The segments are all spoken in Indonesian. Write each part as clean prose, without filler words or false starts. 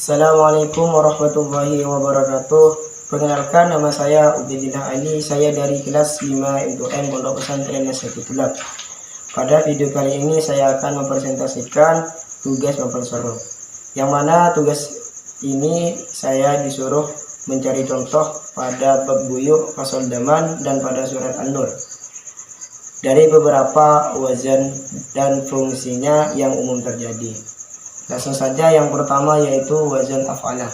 Assalamualaikum warahmatullahi wabarakatuh. Perkenalkan, nama saya Ubedillah Ali. Saya dari kelas 5 M2N Pondok Pesantren Nasatullah. Pada video kali ini saya akan mempresentasikan tugas mapel soroh. Yang mana tugas ini saya disuruh mencari contoh pada bab buyuk, fasal daman, dan pada surat An-Nur dari beberapa wazan dan fungsinya yang umum terjadi. Langsung saja, yang pertama yaitu wazan af'alah.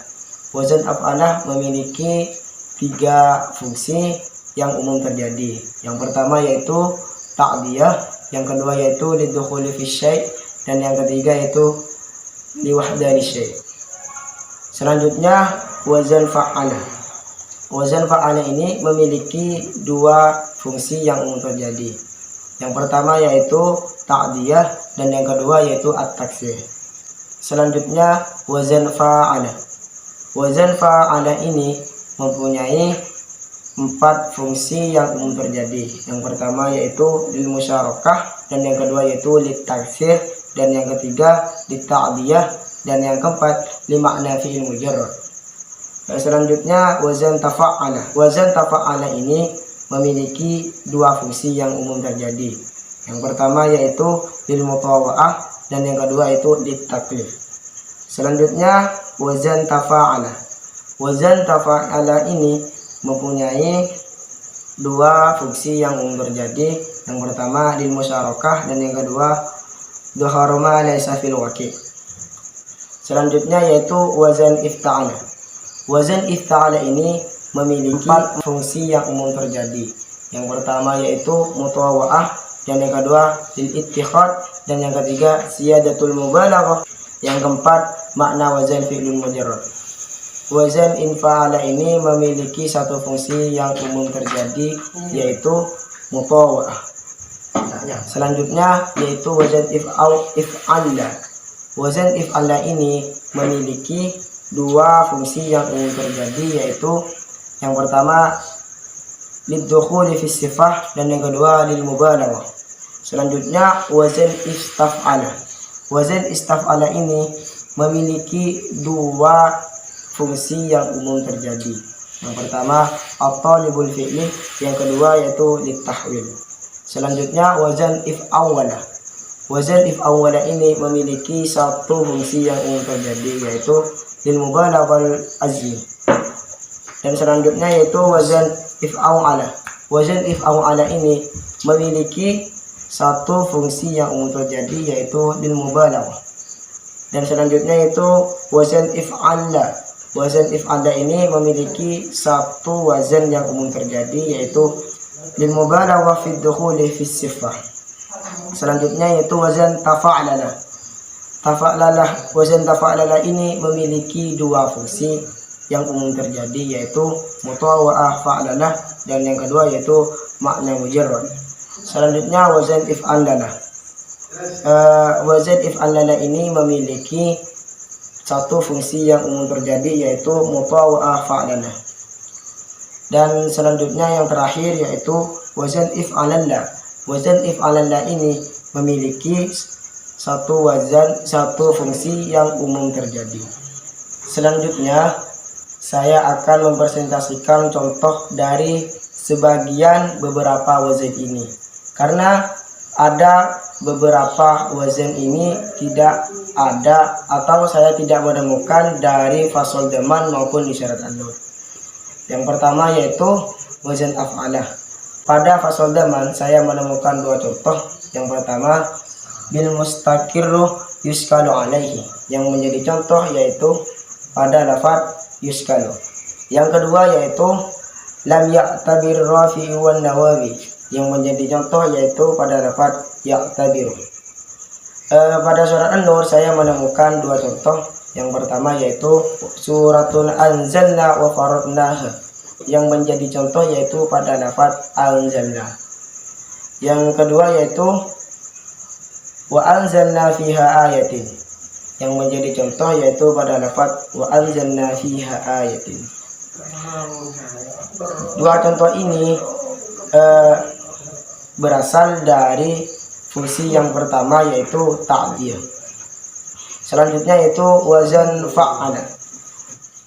Wazan af'alah memiliki 3 fungsi yang umum terjadi. Yang pertama yaitu ta'diyah, yang kedua yaitu lidukhuli fi syai', dan yang ketiga yaitu liwahdani syai'. Selanjutnya wazan fa'alah. Wazan fa'alah ini memiliki 2 fungsi yang umum terjadi. Yang pertama yaitu ta'diyah, dan yang kedua yaitu at-taksir. Selanjutnya wazan fa'alah. Wazan fa'alah ini mempunyai 4 fungsi yang umum terjadi. Yang pertama yaitu lil musyarakah, dan yang kedua yaitu lit taksir, dan yang ketiga lit ta'diyah, dan yang keempat li makna fi'il mujarrad. Selanjutnya wazan tafa'alah. Wazan tafa'alah ini memiliki 2 fungsi yang umum terjadi. Yang pertama yaitu lil mutawa'ah, dan yang kedua yaitu lit taklif. Selanjutnya wazan tafa'alah. Wazan tafa'alah ini mempunyai 2 fungsi yang umum terjadi. Yang pertama lil musyarakah, dan yang kedua dhahara ma laysa fil waqi'. Selanjutnya yaitu wazan ifta'alah. Wazan ifta'alah ini memiliki 4 fungsi yang umum terjadi. Yang pertama yaitu mutawa'ah, dan yang kedua lil ittikhad, dan yang ketiga siyadatul mubalaghah. Yang keempat makna wazan fi'lul mujarrad. Wazan infa'ala ini memiliki 1 fungsi yang umum terjadi, yaitu mutawa'ah. Selanjutnya yaitu wazan if'alla. Wazan if'alla ini memiliki 2 fungsi yang umum terjadi, yaitu yang pertama lidukhuli fi sifah, dan yang kedua lil mubalaghah. Selanjutnya wazan istaf'ala. Wazan istaf'ala ini memiliki 2 fungsi yang umum terjadi. Yang pertama at-talibul fi'li, yang kedua yaitu litahwil. Selanjutnya wazan if'awwala. Wazan if'awwala ini memiliki 1 fungsi yang umum terjadi, yaitu lil mubalaghal azmi. Dan selanjutnya yaitu wazan if'awwala. Wazan if'awwala ini memiliki 1 fungsi yang umum terjadi, yaitu lil mubalaghah. Dan selanjutnya yaitu wazan if'alla. Wazan if'alla ini memiliki 1 wazan yang umum terjadi, yaitu lil mubalaghah fi dukhuli fi sifah. Selanjutnya yaitu wazan tafa'lalah. Tafa'lalah. Wazan tafa'lalah ini memiliki 2 fungsi yang umum terjadi, yaitu mutawa'ah fa'lalah, dan yang kedua yaitu makna mujarrad. Selanjutnya wazan if'allalah. Wazan if'allalah ini memiliki 1 fungsi yang umum terjadi, yaitu mutawa'ah fa'lalah. Dan selanjutnya yang terakhir yaitu wazan if'alallah. Wazan if'alallah ini memiliki 1 fungsi yang umum terjadi. Selanjutnya saya akan mempresentasikan contoh dari sebagian beberapa wazan ini, karena ada beberapa wazan ini tidak ada atau saya tidak menemukan dari fasal daman maupun isyarat An-Nur. Yang pertama yaitu wazan af'alah. Pada fasal daman saya menemukan 2 contoh. Yang pertama bil mustaqirru yuskalu alaihi, yang menjadi contoh yaitu pada lafaz yuskalu. Yang kedua yaitu lam ya'tabir rafi'i wan nawawi, yang menjadi contoh yaitu pada lafaz ya'tabiru. Pada surat An-Nur saya menemukan 2 contoh. Yang pertama yaitu suratun anzalna wa faradnaha, yang menjadi contoh yaitu pada lafaz anzalna. Yang kedua yaitu wa anzalna fiha ayatin, yang menjadi contoh yaitu pada lafaz wa anzalna fiha ayatin. 2 contoh ini berasal dari fungsi yang pertama yaitu ta'diyah. Selanjutnya yaitu wazan fa'ala.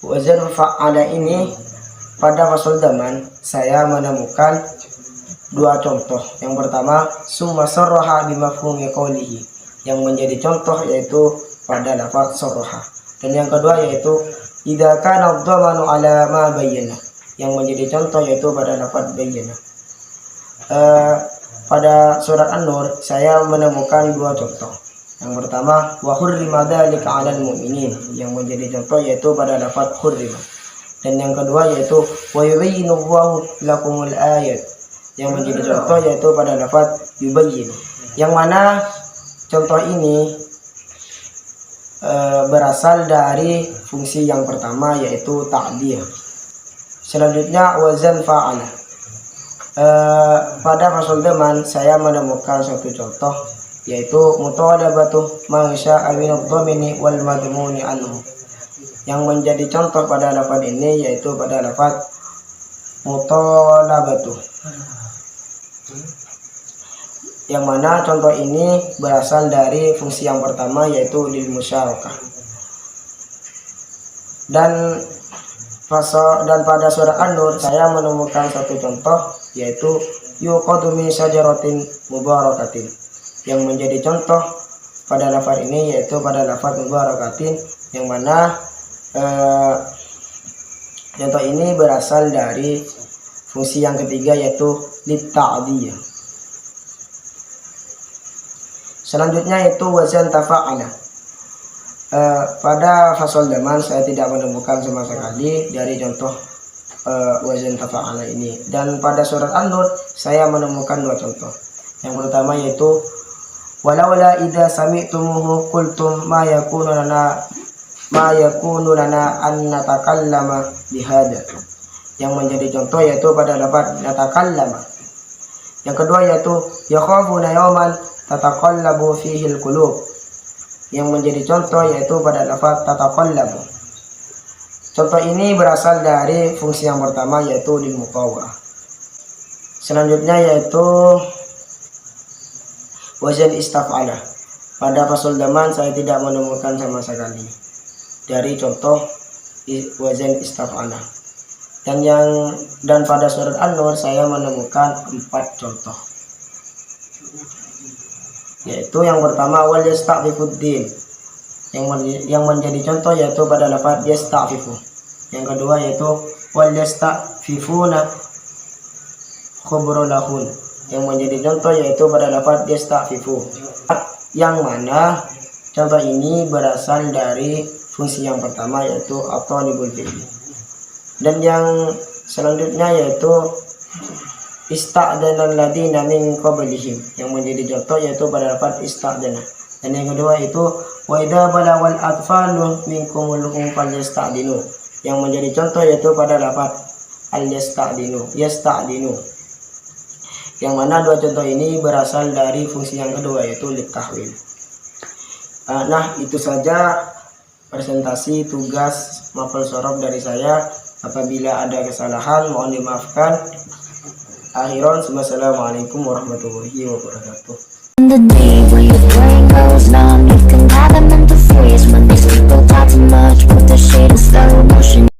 Wazan fa'ala ini pada fasal zaman saya menemukan dua contoh. Yang pertama, summa sarraha bimafhumi qawlihi, yang menjadi contoh yaitu pada lafaz sarraha. Dan yang kedua yaitu idza kana ad-dhamanu ala ma bayyana, yang menjadi contoh yaitu pada lafaz bayyana. Pada surat An-Nur saya menemukan dua contoh. Yang pertama, wa hurrima dzalika 'alal mu'minin, yang menjadi contoh yaitu pada lafaz hurrima. Dan yang kedua yaitu wa yubayyinu Allahu lakumul ayat, yang menjadi contoh yaitu pada lafaz yubayyin. Yang mana contoh ini berasal dari fungsi yang pertama yaitu ta'diyah. Selanjutnya wazan fa'ala. Pada fasal zaman saya menemukan satu contoh yaitu mutalabatu ma sya'a min ad-dhamini wal madmuni anhu, yang menjadi contoh pada lafaz ini yaitu pada lafaz mutalabatu, yang mana contoh ini berasal dari fungsi yang pertama yaitu lil musyarakah. Dan pada surat An-Nur saya menemukan satu contoh yaitu yuqadu min syajaratin mubarakatin, yang menjadi contoh pada lafaz ini yaitu pada lafaz mubarakatin, yang mana contoh ini berasal dari fungsi yang ketiga yaitu lit-ta'diyah. Selanjutnya yaitu wazan tafa'ala. Pada fasal zaman saya tidak menemukan sama sekali dari contoh wazan tafa'ala ini. Dan pada surat An-Nur saya menemukan dua contoh. Yang pertama yaitu walaula idza sami'tumuhu qultum ma yakunu lana an natakallama bihadza, yang menjadi contoh yaitu pada lafaz natakallama. Yang kedua yaitu yakhafuna yawman tataqallabu fihi al-qulub, yang menjadi contoh yaitu pada lafaz tataqallabu. Contoh ini berasal dari fungsi yang pertama yaitu lil muqawwah. Selanjutnya yaitu wazan istaf'ala. Pada fasal zaman saya tidak menemukan sama sekali dari contoh wazan istaf'ala. Dan pada surat An-Nur saya menemukan 4 contoh. Yaitu yang pertama wal yasta'fifuddin, yang menjadi contoh yaitu pada lafaz yasta'fifu. Yang kedua yaitu wal yasta'fifuna khubrulahun, yang menjadi contoh yaitu pada lafaz yasta'fifu, yang mana contoh ini berasal dari fungsi yang pertama yaitu at-talibul fi'li. Dan yang selanjutnya yaitu ista'dana alladziina min qablihim, yang menjadi contoh yaitu pada lafaz ista'dana. Dan yang kedua itu wa idza balawal atfalu minkumul hum falyasta'dinu, yang menjadi contoh yaitu pada lafaz al-yasta'dinu, yasta'dinu. Yang mana dua contoh ini berasal dari fungsi yang kedua yaitu litahwil. Nah, itu saja presentasi tugas maf'ul shorof dari saya. Apabila ada kesalahan mohon dimaafkan. Akhiran, wassalamualaikum warahmatullahi wabarakatuh. The day when your brain goes numb, you can have a mental freeze when these people talk too much, put the shit in slow motion.